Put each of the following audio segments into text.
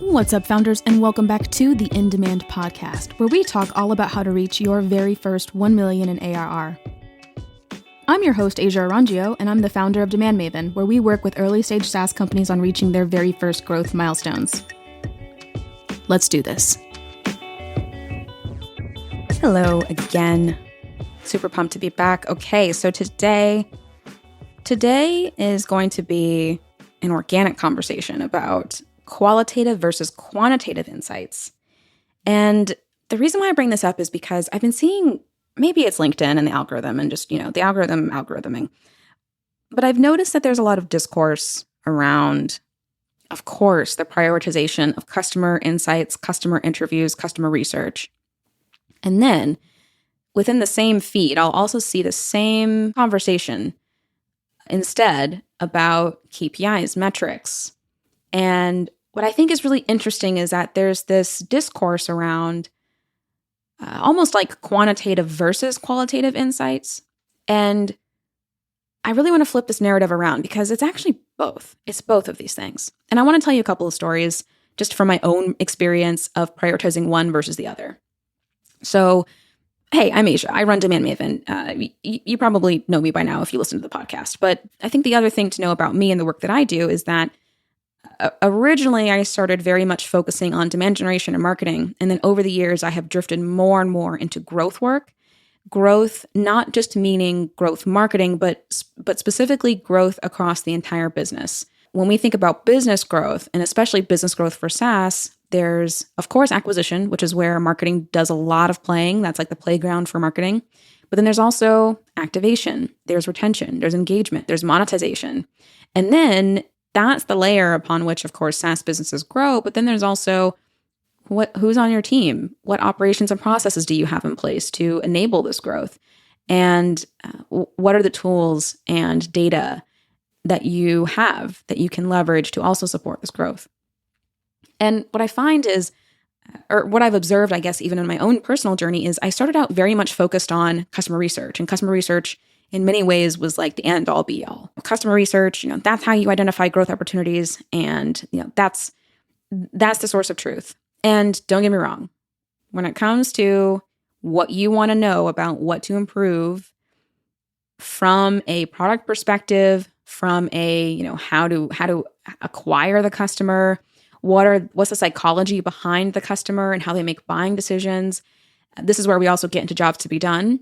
What's up, founders, and welcome back to the In Demand podcast, where we talk all about how to reach your very first 1 million in ARR. I'm your host, Orangio, and I'm the founder of DemandMaven, where we work with early-stage SaaS companies on reaching their very first growth milestones. Let's do this. Hello again. Super pumped to be back. Okay, so today is going to be an organic conversation about qualitative versus quantitative insights. And the reason why I bring this up is because I've been seeing, maybe it's LinkedIn and the algorithm and just, the algorithming. But I've noticed that there's a lot of discourse around, of course, the prioritization of customer insights, customer interviews, customer research. And then within the same feed, I'll also see the same conversation instead about KPIs, metrics. And what I think is really interesting is that there's this discourse around almost like quantitative versus qualitative insights. And I really want to flip this narrative around because it's actually both. It's both of these things. And I want to tell you a couple of stories just from my own experience of prioritizing one versus the other. So, hey, I'm Asia. I run DemandMaven. You probably know me by now if you listen to the podcast. But I think the other thing to know about me and the work that I do is that originally, I started very much focusing on demand generation and marketing. And then over the years, I have drifted more and more into growth work. Growth, not just meaning growth marketing, but specifically growth across the entire business. When we think about business growth, and especially business growth for SaaS, there's, of course, acquisition, which is where marketing does a lot of playing. That's like the playground for marketing. But then there's also activation, there's retention, there's engagement, there's monetization. And then that's the layer upon which, of course, SaaS businesses grow. But then there's also who's on your team? What operations and processes do you have in place to enable this growth? And what are the tools and data that you have that you can leverage to also support this growth? And what I find is, or what I've observed, I guess, even in my own personal journey, is I started out very much focused on customer research. And customer research in many ways was like the end all be all. Customer research, that's how you identify growth opportunities. And, that's the source of truth. And don't get me wrong, when it comes to what you want to know about what to improve from a product perspective, from a, how to acquire the customer, what's the psychology behind the customer and how they make buying decisions. This is where we also get into jobs to be done.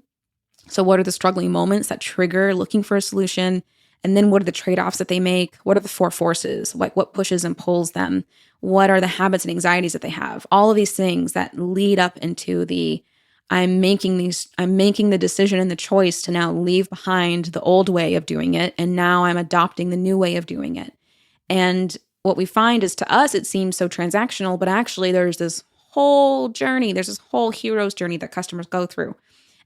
So what are the struggling moments that trigger looking for a solution? And then what are the trade-offs that they make? What are the four forces? Like what pushes and pulls them? What are the habits and anxieties that they have? All of these things that lead up into I'm making the decision and the choice to now leave behind the old way of doing it. And now I'm adopting the new way of doing it. And what we find is, to us, it seems so transactional, but actually there's this whole journey. There's this whole hero's journey that customers go through.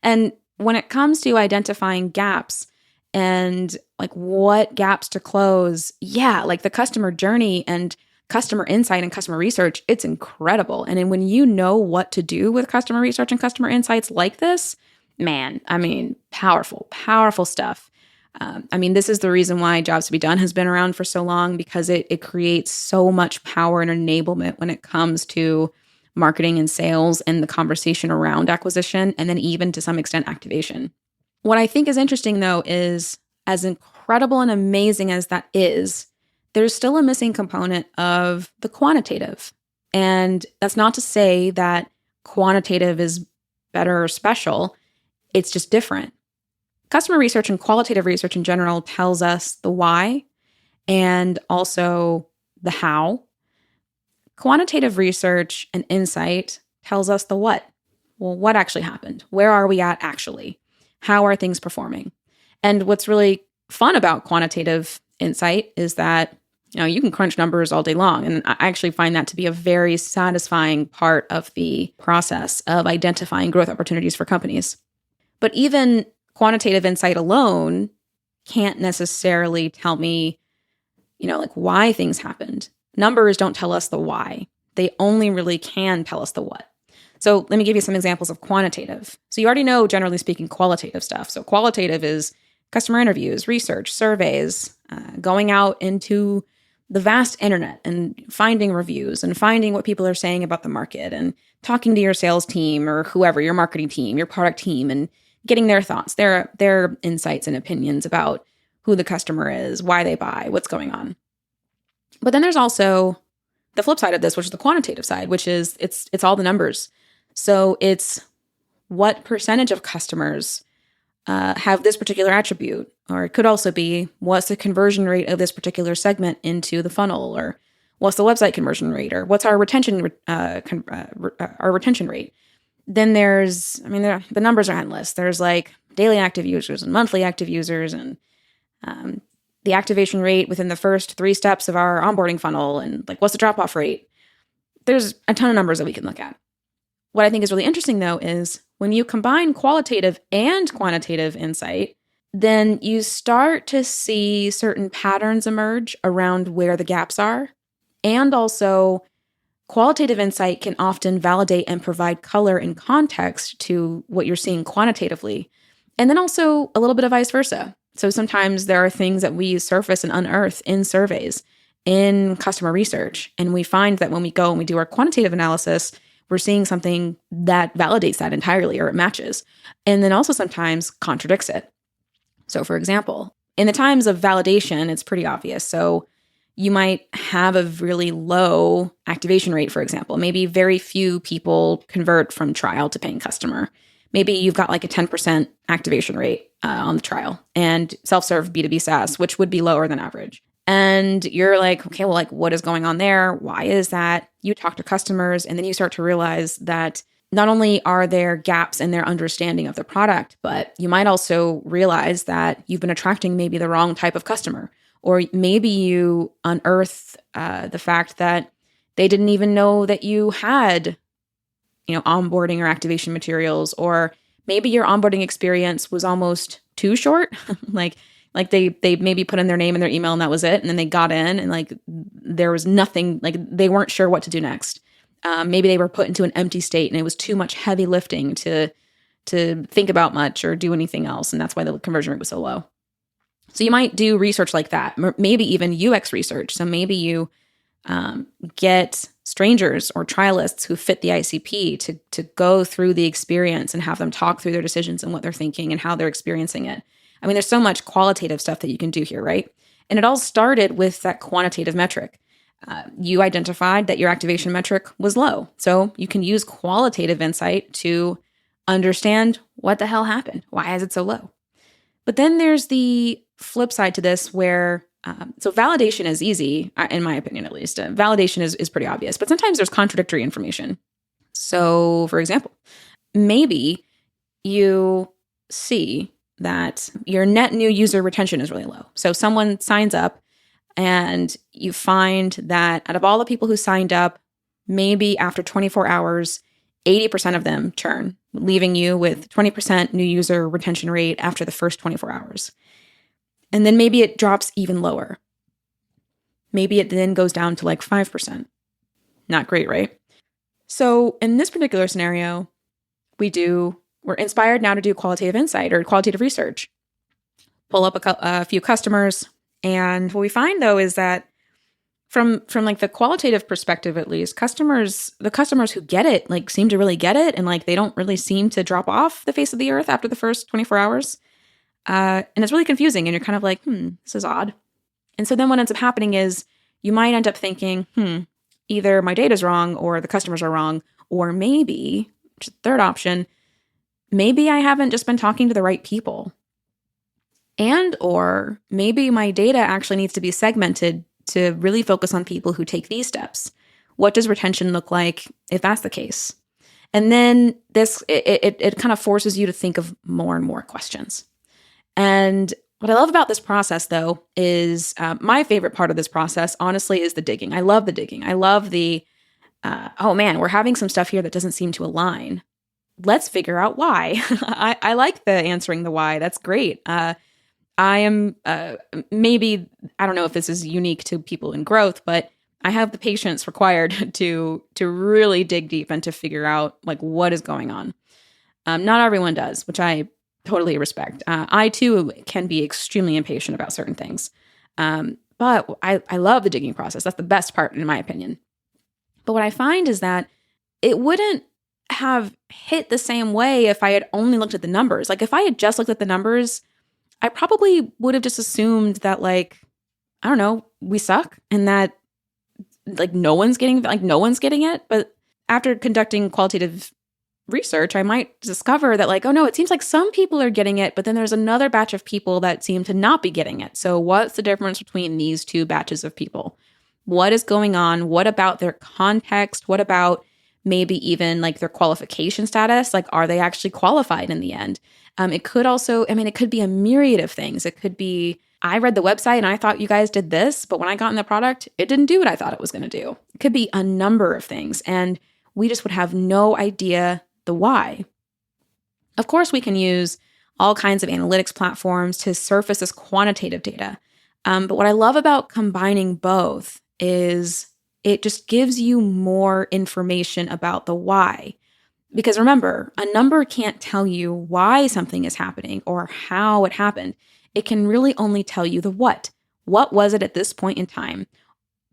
And when it comes to identifying gaps and like what gaps to close, like the customer journey and customer insight and customer research, it's incredible. And then when you know what to do with customer research and customer insights like this, man, powerful, powerful stuff. This is the reason why Jobs to be Done has been around for so long, because it creates so much power and enablement when it comes to marketing and sales and the conversation around acquisition, and then even to some extent activation. What I think is interesting, though, is as incredible and amazing as that is, there's still a missing component of the quantitative. And that's not to say that quantitative is better or special. It's just different. Customer research and qualitative research in general tells us the why and also the how. Quantitative research and insight tells us the what. Well, what actually happened? Where are we at actually? How are things performing? And what's really fun about quantitative insight is that, you can crunch numbers all day long. And I actually find that to be a very satisfying part of the process of identifying growth opportunities for companies. But even quantitative insight alone can't necessarily tell me, why things happened. Numbers don't tell us the why. They only really can tell us the what. So let me give you some examples of quantitative. So you already know, generally speaking, qualitative stuff. So qualitative is customer interviews, research, surveys, going out into the vast internet and finding reviews and finding what people are saying about the market and talking to your sales team or whoever, your marketing team, your product team, and getting their thoughts, their insights and opinions about who the customer is, why they buy, what's going on. But then there's also the flip side of this, which is the quantitative side, which is it's all the numbers. So it's what percentage of customers have this particular attribute, or it could also be what's the conversion rate of this particular segment into the funnel, or what's the website conversion rate, or what's our retention rate. Then the numbers are endless. There's like daily active users and monthly active users, and the activation rate within the first 3 steps of our onboarding funnel, and like what's the drop-off rate. There's a ton of numbers that we can look at. What I think is really interesting, though, is when you combine qualitative and quantitative insight, then you start to see certain patterns emerge around where the gaps are. And also, qualitative insight can often validate and provide color and context to what you're seeing quantitatively. And then also a little bit of vice versa. So sometimes there are things that we surface and unearth in surveys, in customer research. And we find that when we go and we do our quantitative analysis, we're seeing something that validates that entirely, or it matches. And then also sometimes contradicts it. So for example, in the times of validation, it's pretty obvious. So you might have a really low activation rate, for example. Maybe very few people convert from trial to paying customer. Maybe you've got like a 10% activation rate on the trial, and self-serve B2B SaaS, which would be lower than average. And you're like, okay, well, like what is going on there? Why is that? You talk to customers, and then you start to realize that not only are there gaps in their understanding of the product, but you might also realize that you've been attracting maybe the wrong type of customer. Or maybe you unearth the fact that they didn't even know that you had, onboarding or activation materials, or maybe your onboarding experience was almost too short. like they maybe put in their name and their email and that was it. And then they got in and like there was nothing, like they weren't sure what to do next. Maybe they were put into an empty state and it was too much heavy lifting to think about much or do anything else. And that's why the conversion rate was so low. So you might do research like that, maybe even UX research. So maybe you get strangers or trialists who fit the ICP to go through the experience and have them talk through their decisions and what they're thinking and how they're experiencing it. I mean, there's so much qualitative stuff that you can do here, right? And it all started with that quantitative metric. You identified that your activation metric was low. So you can use qualitative insight to understand what the hell happened. Why is it so low? But then there's the flip side to this where, so validation is easy, in my opinion at least. Validation is pretty obvious, but sometimes there's contradictory information. So for example, maybe you see that your net new user retention is really low. So someone signs up and you find that out of all the people who signed up, maybe after 24 hours, 80% of them churn, leaving you with 20% new user retention rate after the first 24 hours. And then maybe it drops even lower. Maybe it then goes down to like 5%. Not great, right? So in this particular scenario, we're inspired now to do qualitative insight or qualitative research. Pull up a few customers. And what we find though is that from like the qualitative perspective, at least, the customers who get it, like seem to really get it. And like, they don't really seem to drop off the face of the earth after the first 24 hours. And it's really confusing. And you're kind of like, this is odd. And so then what ends up happening is you might end up thinking, either my data's wrong or the customers are wrong, or maybe, which is the third option, maybe I haven't just been talking to the right people. And or maybe my data actually needs to be segmented to really focus on people who take these steps. What does retention look like if that's the case? And then it kind of forces you to think of more and more questions. And what I love about this process, though, is my favorite part of this process, honestly, is the digging. I love the digging. I love the, oh man, we're having some stuff here that doesn't seem to align. Let's figure out why. I like the answering the why. That's great. I am maybe, I don't know if this is unique to people in growth, but I have the patience required to really dig deep and to figure out like what is going on. Not everyone does, which I totally respect. I too can be extremely impatient about certain things. But But I love the digging process. That's the best part, in my opinion. But what I find is that it wouldn't have hit the same way if I had only looked at the numbers. Like if I had just looked at the numbers, I probably would have just assumed that like, I don't know, we suck and that like no one's getting it. But after conducting qualitative research, I might discover that like, oh no, it seems like some people are getting it, but then there's another batch of people that seem to not be getting it. So what's the difference between these two batches of people? What is going on? What about their context? What about maybe even like their qualification status? Like, are they actually qualified in the end? It could also, it could be a myriad of things. It could be, I read the website and I thought you guys did this, but when I got in the product, it didn't do what I thought it was going to do. It could be a number of things. And we just would have no idea the why. Of course, we can use all kinds of analytics platforms to surface this quantitative data. But what I love about combining both is it just gives you more information about the why. Because remember, a number can't tell you why something is happening or how it happened. It can really only tell you the what. What was it at this point in time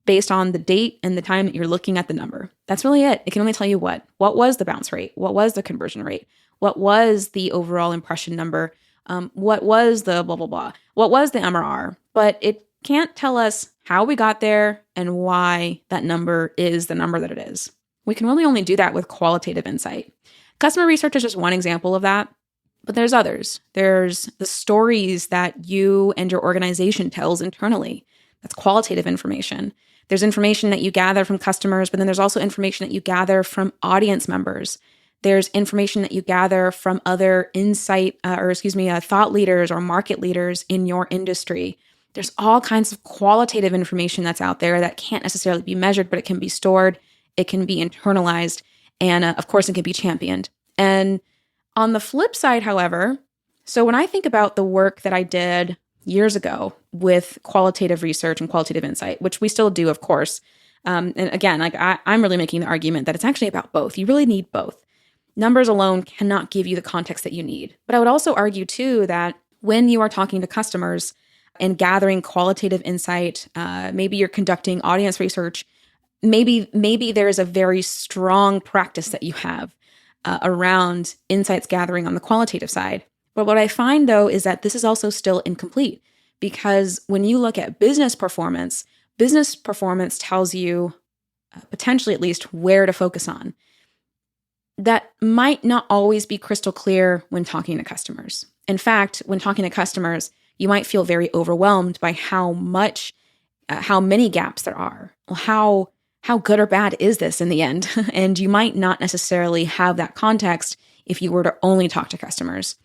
based on the date and the time that you're looking at the number? That's really it. It can only tell you what. What was the bounce rate? What was the conversion rate? What was the overall impression number? What was the blah, blah, blah? What was the MRR? But it can't tell us how we got there and why that number is the number that it is. We can really only do that with qualitative insight. Customer research is just one example of that, but there's others. There's the stories that you and your organization tells internally. That's qualitative information. There's information that you gather from customers, but then there's also information that you gather from audience members. There's information that you gather from other thought leaders or market leaders in your industry. There's all kinds of qualitative information that's out there that can't necessarily be measured, but it can be stored, it can be internalized, and of course, it can be championed. And on the flip side, however, so when I think about the work that I did years ago with qualitative research and qualitative insight, which we still do, of course, and again, like I'm really making the argument that it's actually about both. You really need both. Numbers alone cannot give you the context that you need. But I would also argue, too, that when you are talking to customers and gathering qualitative insight, maybe you're conducting audience research, maybe there is a very strong practice that you have around insights gathering on the qualitative side. But what I find, though, is that this is also still incomplete because when you look at business performance tells you, potentially at least, where to focus on. That might not always be crystal clear when talking to customers. In fact, when talking to customers, you might feel very overwhelmed by how many gaps there are. Well, how good or bad is this in the end? And you might not necessarily have that context if you were to only talk to customers.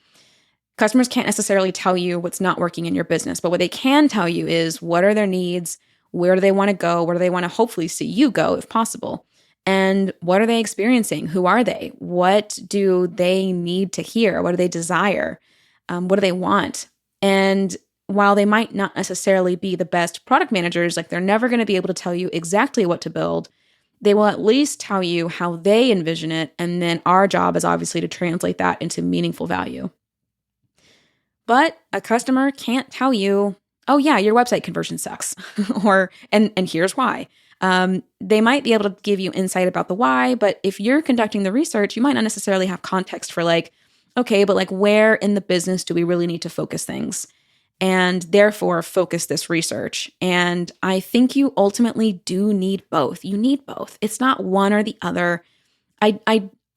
Customers can't necessarily tell you what's not working in your business, but what they can tell you is what are their needs, where do they want to go, where do they want to hopefully see you go if possible, and what are they experiencing? Who are they? What do they need to hear? What do they desire? What do they want? And while they might not necessarily be the best product managers, like they're never going to be able to tell you exactly what to build, they will at least tell you how they envision it. And then our job is obviously to translate that into meaningful value. But a customer can't tell you, oh yeah, your website conversion sucks, and here's why. They might be able to give you insight about the why, but if you're conducting the research, you might not necessarily have context for like, okay, but like where in the business do we really need to focus things? And therefore focus this research. And I think you ultimately do need both. You need both. It's not one or the other.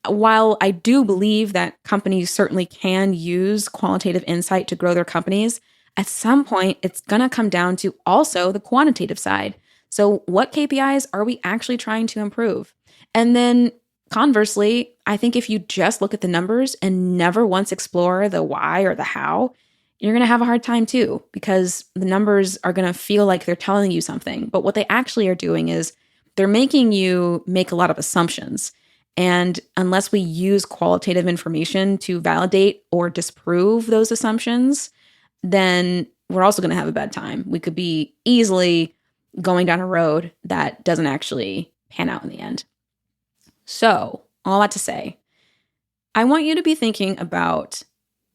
While I do believe that companies certainly can use qualitative insight to grow their companies, at some point it's going to come down to also the quantitative side. So what KPIs are we actually trying to improve? And then conversely, I think if you just look at the numbers and never once explore the why or the how, you're going to have a hard time too, because the numbers are going to feel like they're telling you something. But what they actually are doing is they're making you make a lot of assumptions. And unless we use qualitative information to validate or disprove those assumptions, then we're also going to have a bad time. We could be easily going down a road that doesn't actually pan out in the end. So, all that to say, I want you to be thinking about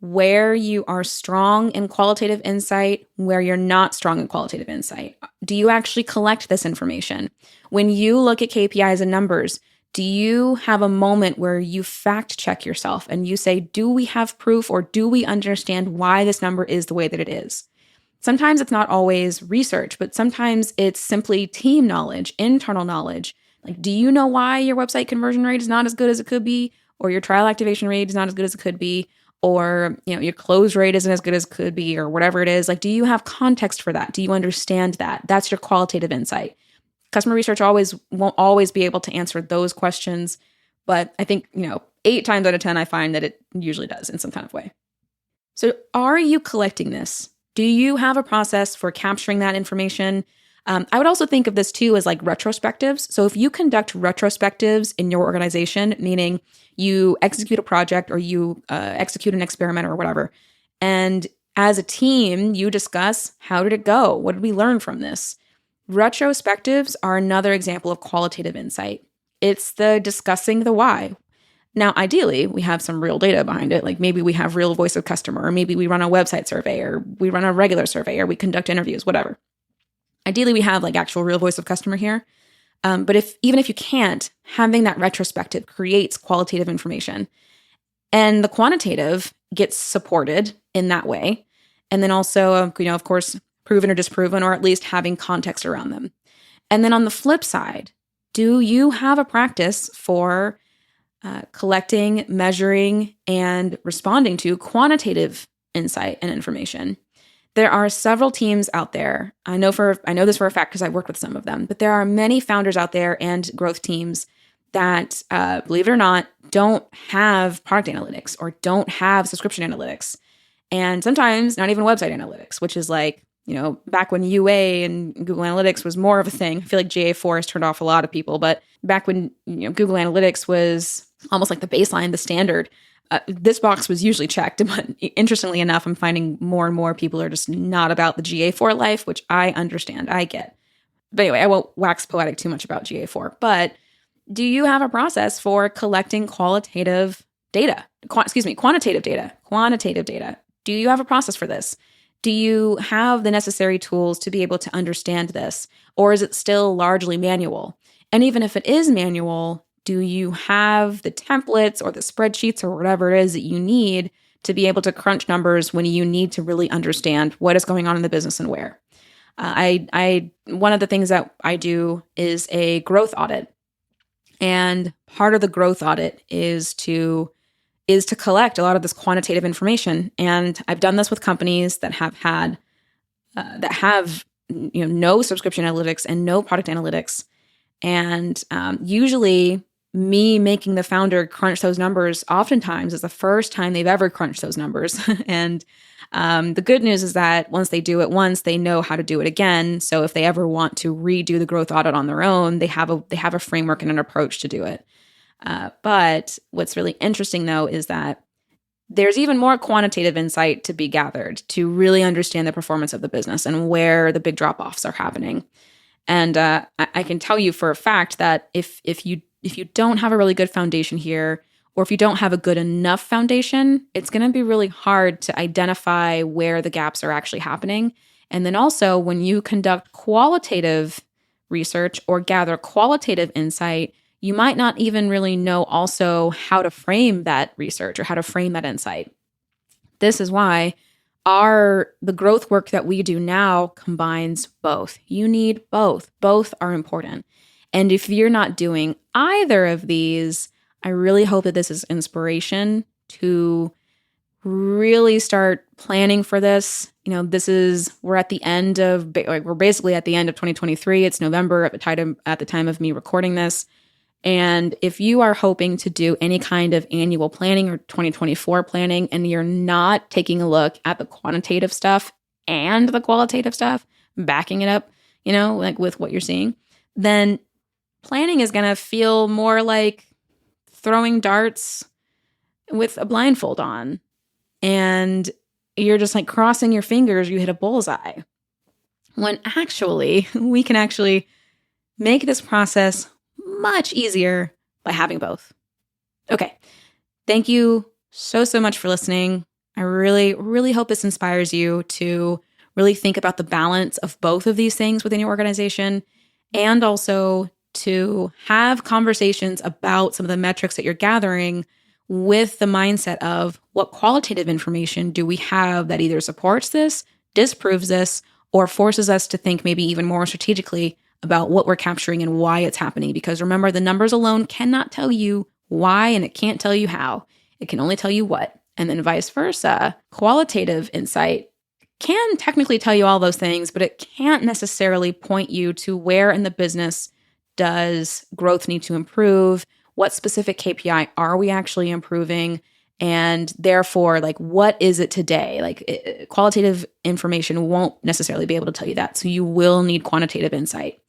where you are strong in qualitative insight, where you're not strong in qualitative insight. Do you actually collect this information? When you look at KPIs and numbers, do you have a moment where you fact check yourself and you say, do we have proof or do we understand why this number is the way that it is? Sometimes it's not always research, but sometimes it's simply team knowledge, internal knowledge. Like, do you know why your website conversion rate is not as good as it could be, or your trial activation rate is not as good as it could be, or your close rate isn't as good as it could be, or whatever it is? Like, do you have context for that? Do you understand that? That's your qualitative insight. Customer research won't always be able to answer those questions, but I think 8 times out of 10 I find that it usually does in some kind of way. So, are you collecting this? Do you have a process for capturing that information? I would also think of this too as like retrospectives. So if you conduct retrospectives in your organization, meaning you execute a project or you execute an experiment or whatever, and as a team, you discuss, how did it go? What did we learn from this? Retrospectives are another example of qualitative insight. It's the discussing the why. Now, ideally, we have some real data behind it. Like maybe we have real voice of customer, or maybe we run a website survey, or we run a regular survey, or we conduct interviews, whatever. Ideally, we have like actual real voice of customer here. But even if you can't, having that retrospective creates qualitative information. And the quantitative gets supported in that way. And then also, of course, proven or disproven, or at least having context around them. And then on the flip side, do you have a practice for collecting, measuring, and responding to quantitative insight and information? There are several teams out there. I know this for a fact because I've worked with some of them, but there are many founders out there and growth teams that, believe it or not, don't have product analytics or don't have subscription analytics. And sometimes not even website analytics, which is like, back when UA and Google Analytics was more of a thing. I feel like GA4 has turned off a lot of people, but back when Google Analytics was almost like the baseline, the standard, this box was usually checked. But interestingly enough, I'm finding more and more people are just not about the GA4 life, which I understand, I get. But anyway, I won't wax poetic too much about GA4. But do you have a process for collecting quantitative data? Quantitative data. Do you have a process for this? Do you have the necessary tools to be able to understand this? Or is it still largely manual? And even if it is manual, do you have the templates or the spreadsheets or whatever it is that you need to be able to crunch numbers when you need to really understand what is going on in the business and where? One of the things that I do is a growth audit. And part of the growth audit is to collect a lot of this quantitative information. And I've done this with companies that have no subscription analytics and no product analytics. And usually me making the founder crunch those numbers oftentimes is the first time they've ever crunched those numbers. And the good news is that once they do it once, they know how to do it again. So if they ever want to redo the growth audit on their own, they have a framework and an approach to do it. But what's really interesting, though, is that there's even more quantitative insight to be gathered to really understand the performance of the business and where the big drop-offs are happening. And I can tell you for a fact that if you don't have a really good foundation here, or if you don't have a good enough foundation, it's going to be really hard to identify where the gaps are actually happening. And then also, when you conduct qualitative research or gather qualitative insight, you might not even really know also how to frame that research or how to frame that insight. This is why the growth work that we do now combines both. You need both. Both are important. And if you're not doing either of these, I really hope that this is inspiration to really start planning for this. We're basically at the end of 2023. It's November at the time of me recording this. And if you are hoping to do any kind of annual planning or 2024 planning, and you're not taking a look at the quantitative stuff and the qualitative stuff, backing it up, like with what you're seeing, then planning is going to feel more like throwing darts with a blindfold on. And you're just like crossing your fingers, you hit a bullseye. When actually, we can actually make this process much easier by having both. Okay. Thank you so much for listening. I I really, really hope this inspires you to really think about the balance of both of these things within your organization, and also to have conversations about some of the metrics that you're gathering with the mindset of what qualitative information do we have that either supports this, disproves this, or forces us to think maybe even more strategically about what we're capturing and why it's happening. Because remember, the numbers alone cannot tell you why, and it can't tell you how. It can only tell you what. And then vice versa. Qualitative insight can technically tell you all those things, but it can't necessarily point you to where in the business does growth need to improve, what specific KPI are we actually improving, and therefore, like, what is it today? Like, qualitative information won't necessarily be able to tell you that. So you will need quantitative insight.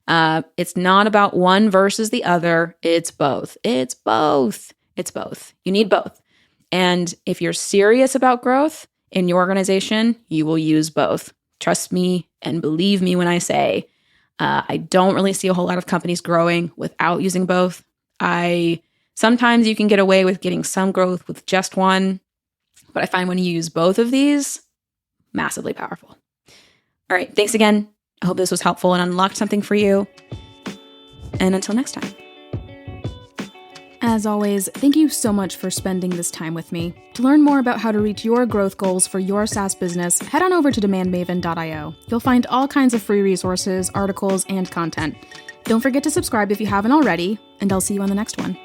It's not about one versus the other. It's both. It's both. It's both. You need both. And if you're serious about growth in your organization, you will use both. Trust me and believe me when I say, I don't really see a whole lot of companies growing without using both. Sometimes you can get away with getting some growth with just one, but I find when you use both of these, massively powerful. All right, thanks again. I hope this was helpful and unlocked something for you. And until next time. As always, thank you so much for spending this time with me. To learn more about how to reach your growth goals for your SaaS business, head on over to DemandMaven.io. You'll find all kinds of free resources, articles, and content. Don't forget to subscribe if you haven't already, and I'll see you on the next one.